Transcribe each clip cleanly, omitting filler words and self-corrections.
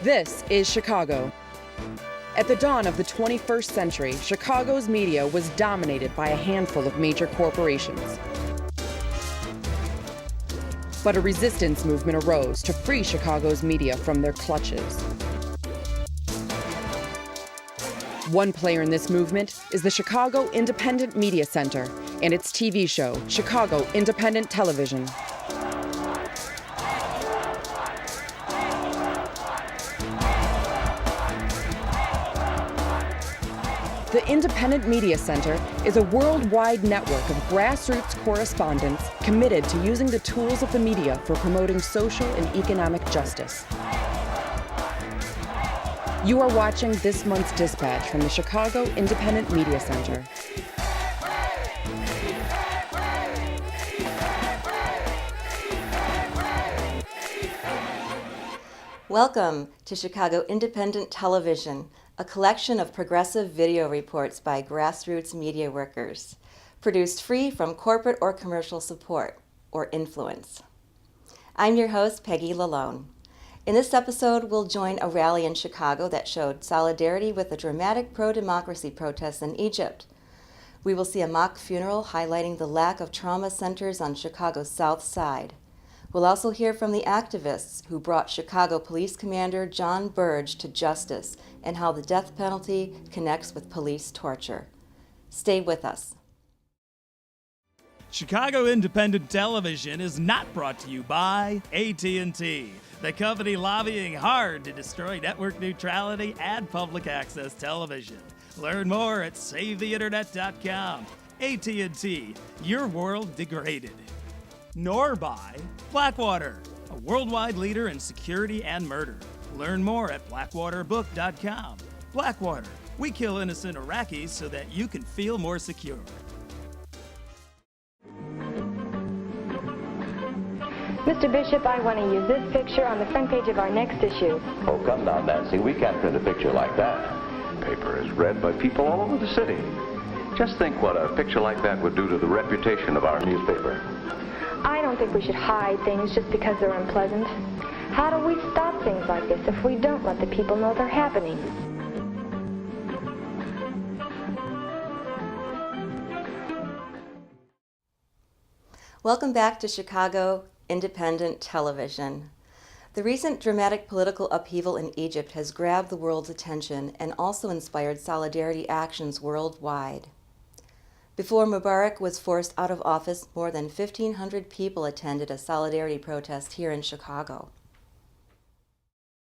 This is Chicago. At the dawn of the 21st century, Chicago's media was dominated by a handful of major corporations. But a resistance movement arose to free Chicago's media from their clutches. One player in this movement is the Chicago Independent Media Center and its TV show, Chicago Independent Television. The Independent Media Center is a worldwide network of grassroots correspondents committed to using the tools of the media for promoting social and economic justice. You are watching this month's dispatch from the Chicago Independent Media Center. Welcome to Chicago Independent Television, a collection of progressive video reports by grassroots media workers, produced free from corporate or commercial support or influence. I'm your host, Peggy Lalone. In this episode, we'll join a rally in Chicago that showed solidarity with the dramatic pro-democracy protests in Egypt. We will see a mock funeral highlighting the lack of trauma centers on Chicago's South Side. We'll also hear from the activists who brought Chicago Police Commander John Burge to justice and how the death penalty connects with police torture. Stay with us. Chicago Independent Television is not brought to you by AT&T, the company lobbying hard to destroy network neutrality and public access television. Learn more at SaveTheInternet.com. AT&T, your world degraded. Nor by Blackwater, a worldwide leader in security and murder. Learn more at blackwaterbook.com. Blackwater, we kill innocent Iraqis so that you can feel more secure. Mr. Bishop, I want to use this picture on the front page of our next issue. Oh, come now, Nancy. We can't print a picture like that. Paper is read by people all over the city. Just think what a picture like that would do to the reputation of our newspaper. I don't think we should hide things just because they're unpleasant. How do we stop things like this if we don't let the people know they're happening? Welcome back to Chicago Independent Television. The recent dramatic political upheaval in Egypt has grabbed the world's attention and also inspired solidarity actions worldwide. Before Mubarak was forced out of office, more than 1,500 people attended a solidarity protest here in Chicago.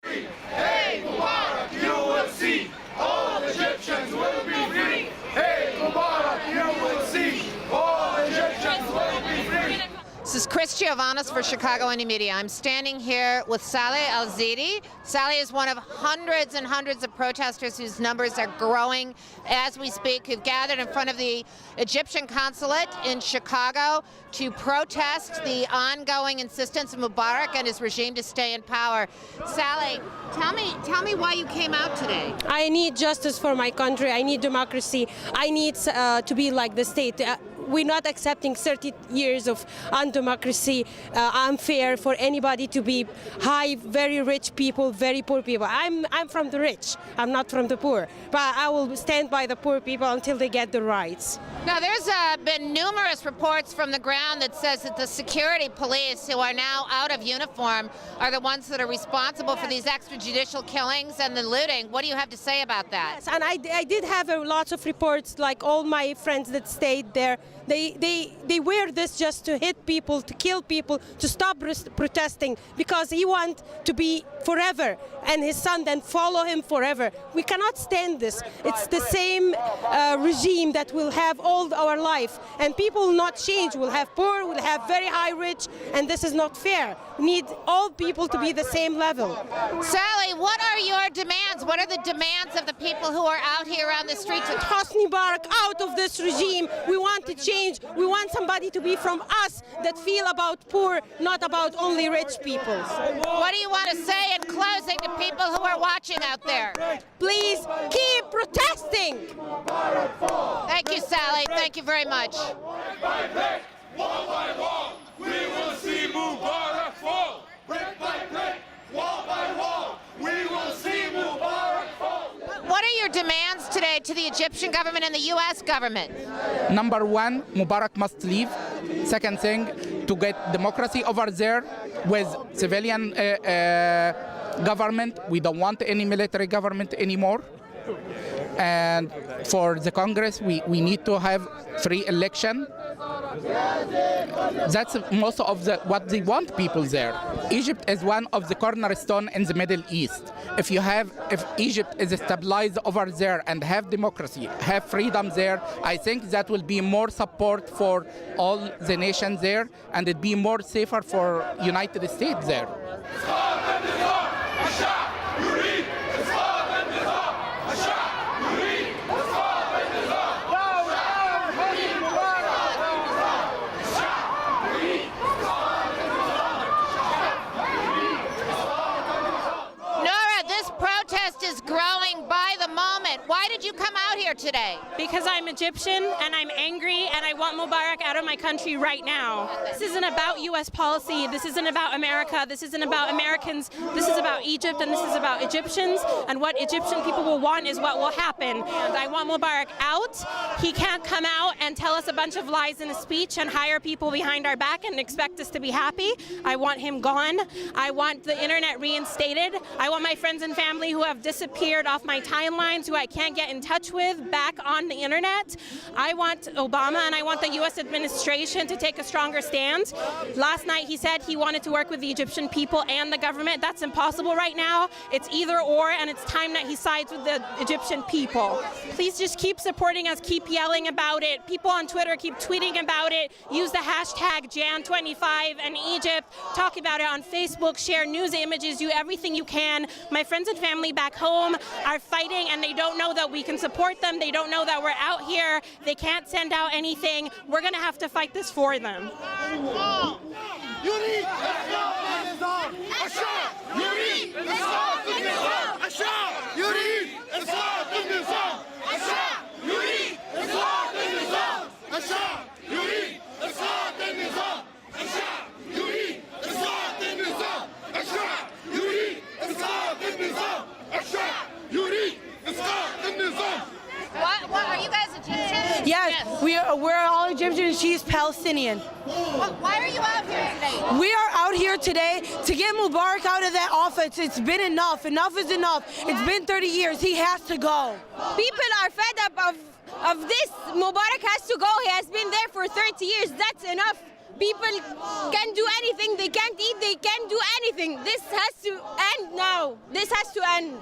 Hey Mubarak, you will see, all Egyptians will be free. Hey Mubarak, you will see, all Egyptians will be free. This is Chris Giovannis for Chicago Indie Media. I'm standing here with Saleh Al-Zidi. Saleh is one of hundreds and hundreds of protesters whose numbers are growing as we speak, who've gathered in front of the Egyptian consulate in Chicago to protest the ongoing insistence of Mubarak and his regime to stay in power. Saleh, tell me why you came out today. I need justice for my country. I need democracy. I need to be like the state. We're not accepting 30 years of undemocracy, unfair for anybody to be high, very rich people, very poor people. I'm from the rich. I'm not from the poor. But I will stand by the poor people until they get the rights. Now, there's been numerous reports from the ground that says that the security police, who are now out of uniform, are the ones that are responsible for these extrajudicial killings and the looting. What do you have to say about that? Yes, and I did have lots of reports, like all my friends that stayed there. They wear this just to hit people, to kill people, to stop protesting, because he wants to be forever, and his son then follow him forever. We cannot stand this. It's the same regime that we'll have all our life, and people will not change. We'll have poor, we'll have very high rich, and this is not fair. We need all people to be the same level. Saleh, what are your demands? What are the demands of the people who are out here on the streets? Hosni Mubarak out of this regime. We want to change. We want somebody to be from us that feel about poor, not about only rich people. What do you want to say in closing to people who are watching out there? Please keep protesting. Thank you, Saleh. Thank you very much. Brick by brick, wall by wall, we will see Mubarak fall. Brick by brick, wall by wall, we will your demands today to the Egyptian government and the U.S. government? Number one, Mubarak must leave. Second thing, to get democracy over there with civilian government. We don't want any military government anymore. And for the Congress, we need to have free election. That's most of what they want people there. Egypt is one of the cornerstone in the Middle East. If Egypt is stabilized over there and have democracy, have freedom there, I think that will be more support for all the nations there, and it'd be more safer for United States there. Growing by the moment. Why did you come out here today? Because I'm Egyptian and I'm angry and I want Mubarak out of my country right now. This isn't about U.S. policy. This isn't about America. This isn't about Americans. This is about Egypt and this is about Egyptians. And what Egyptian people will want is what will happen. And I want Mubarak out. He can't come out and tell us a bunch of lies in a speech and hire people behind our back and expect us to be happy. I want him gone. I want the internet reinstated. I want my friends and family who have disappeared off my timelines, who I can't get in touch with, back on the internet. I want Obama and I want the U.S. administration to take a stronger stand. Last night he said he wanted to work with the Egyptian people and the government. That's impossible right now. It's either or, and it's time that he sides with the Egyptian people. Please just keep supporting us, keep yelling about it. People on Twitter keep tweeting about it. Use the hashtag Jan25 and Egypt. Talk about it on Facebook, share news images, do everything you can. My friends and family back home are fighting and they don't know that we can support them. They don't know that we're out here. They can't send out anything. We're going to have to fight this for them. What are you guys Egyptian? Yes. We're all Egyptian. She's Palestinian. Why are you out here today? We are out here today to get Mubarak out of that office. It's been enough. Enough is enough. It's been 30 years. He has to go. People are fed up of this. Mubarak has to go. He has been there for 30 years. That's enough. People can do anything. They can't eat. They can't do anything. This has to end now. This has to end.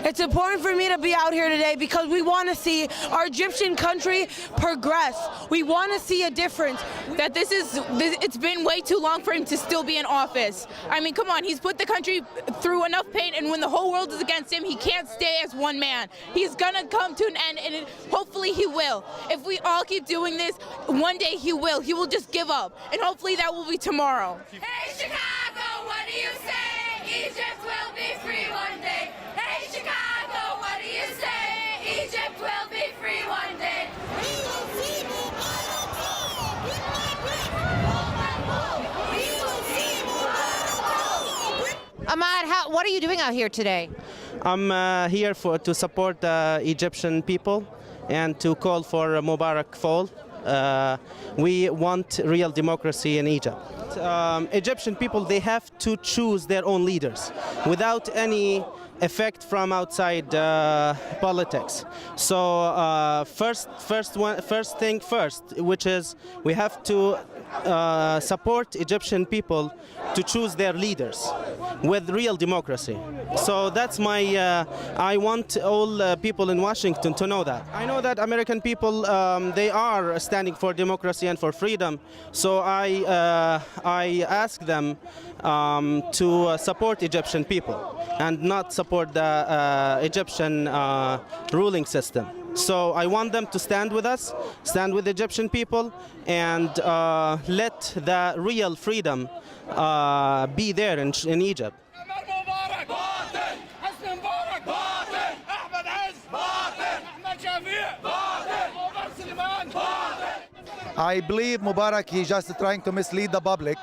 It's important for me to be out here today because we want to see our Egyptian country progress. We want to see a difference. That it's been way too long for him to still be in office. I mean, come on, he's put the country through enough pain, and when the whole world is against him, he can't stay as one man. He's gonna come to an end, and hopefully he will. If we all keep doing this, one day he will. He will just give up, and hopefully that will be tomorrow. Hey Chicago, what do you say? Egypt will be free one day. Hey Chicago, what do you say? Egypt will be free one day. Ahmad, what are you doing out here today? I'm here to support the Egyptian people and to call for Mubarak fall. We want real democracy in Egypt. Egyptian people, they have to choose their own leaders without any effect from outside politics. So first thing first, which is we have to support Egyptian people to choose their leaders with real democracy. So that's I want all people in Washington to know that. I know that American people, they are standing for democracy and for freedom. So I ask them to support Egyptian people and not support the Egyptian ruling system. So I want them to stand with us, stand with Egyptian people, and let the real freedom be there in Egypt. I believe Mubarak, he's just trying to mislead the public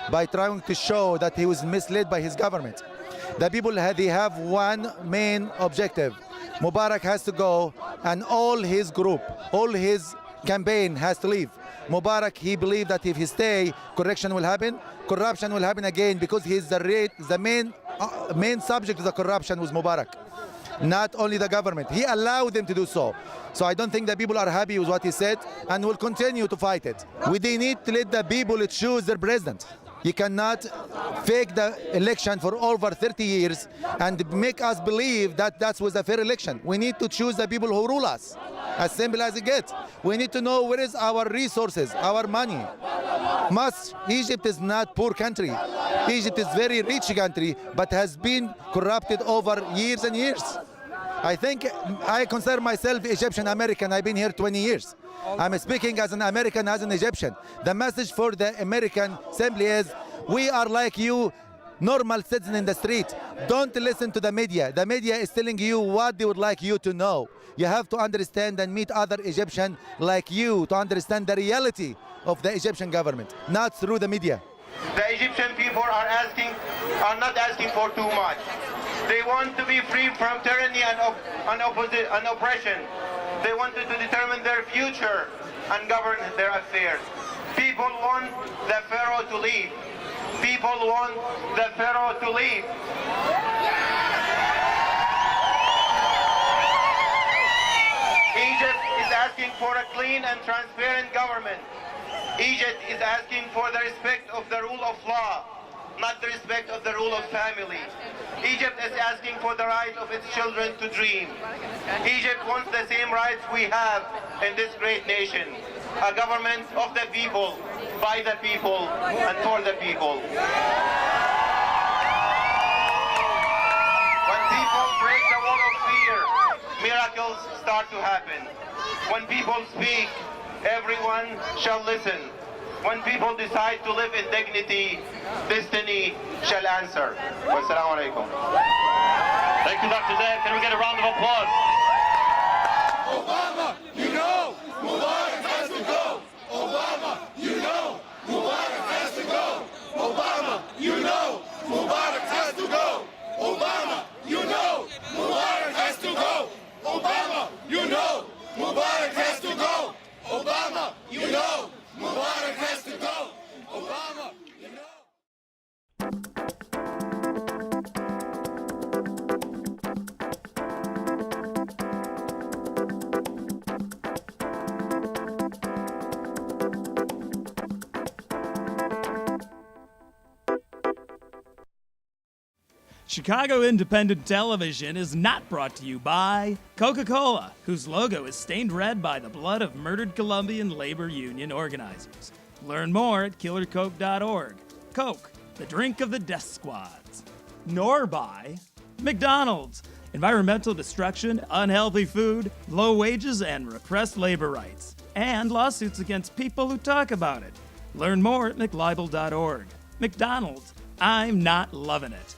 by trying to show that he was misled by his government. The people, they have one main objective. Mubarak has to go, and all his group, all his campaign has to leave. Mubarak, he believed that if he stay, corruption will happen again, because he's the main subject of the corruption was Mubarak, not only the government. He allowed them to do so. So I don't think the people are happy with what he said, and will continue to fight it. They need to let the people choose their president. You cannot fake the election for over 30 years and make us believe that that was a fair election. We need to choose the people who rule us, as simple as it gets. We need to know where is our resources, our money. Egypt is not poor country. Egypt is very rich country, but has been corrupted over years and years. I think I consider myself Egyptian American. I've been here 20 years. I'm speaking as an American, as an Egyptian. The message for the American simply is, we are like you, normal citizen in the street. Don't listen to the media. The media is telling you what they would like you to know. You have to understand and meet other Egyptians like you to understand the reality of the Egyptian government, not through the media. The Egyptian people are not asking for too much. They want to be free from tyranny and oppression. They wanted to determine their future and govern their affairs. People want the pharaoh to leave. People want the pharaoh to leave. Egypt is asking for a clean and transparent government. Egypt is asking for the respect of the rule of law, not the respect of the rule of family. Egypt is asking for the right of its children to dream. Egypt wants the same rights we have in this great nation. A government of the people, by the people, and for the people. When people break the wall of fear, miracles start to happen. When people speak, everyone shall listen. When people decide to live in dignity, destiny shall answer. Wassalamu alaikum. Thank you, Dr. Zaid. Can we get a round of applause? Obama, you know, Mubarak has to go. Obama, you know, Mubarak has to go. Obama, you know, Mubarak has to go. Obama, you know, Mubarak has to go. Obama, you know, Mubarak has to go. Obama, you know, Mubarak has to go. Obama, you know. Chicago Independent Television is not brought to you by Coca-Cola, whose logo is stained red by the blood of murdered Colombian labor union organizers. Learn more at killercoke.org. Coke, the drink of the death squads. Nor by McDonald's, environmental destruction, unhealthy food, low wages, and repressed labor rights. And lawsuits against people who talk about it. Learn more at mclibel.org. McDonald's, I'm not loving it.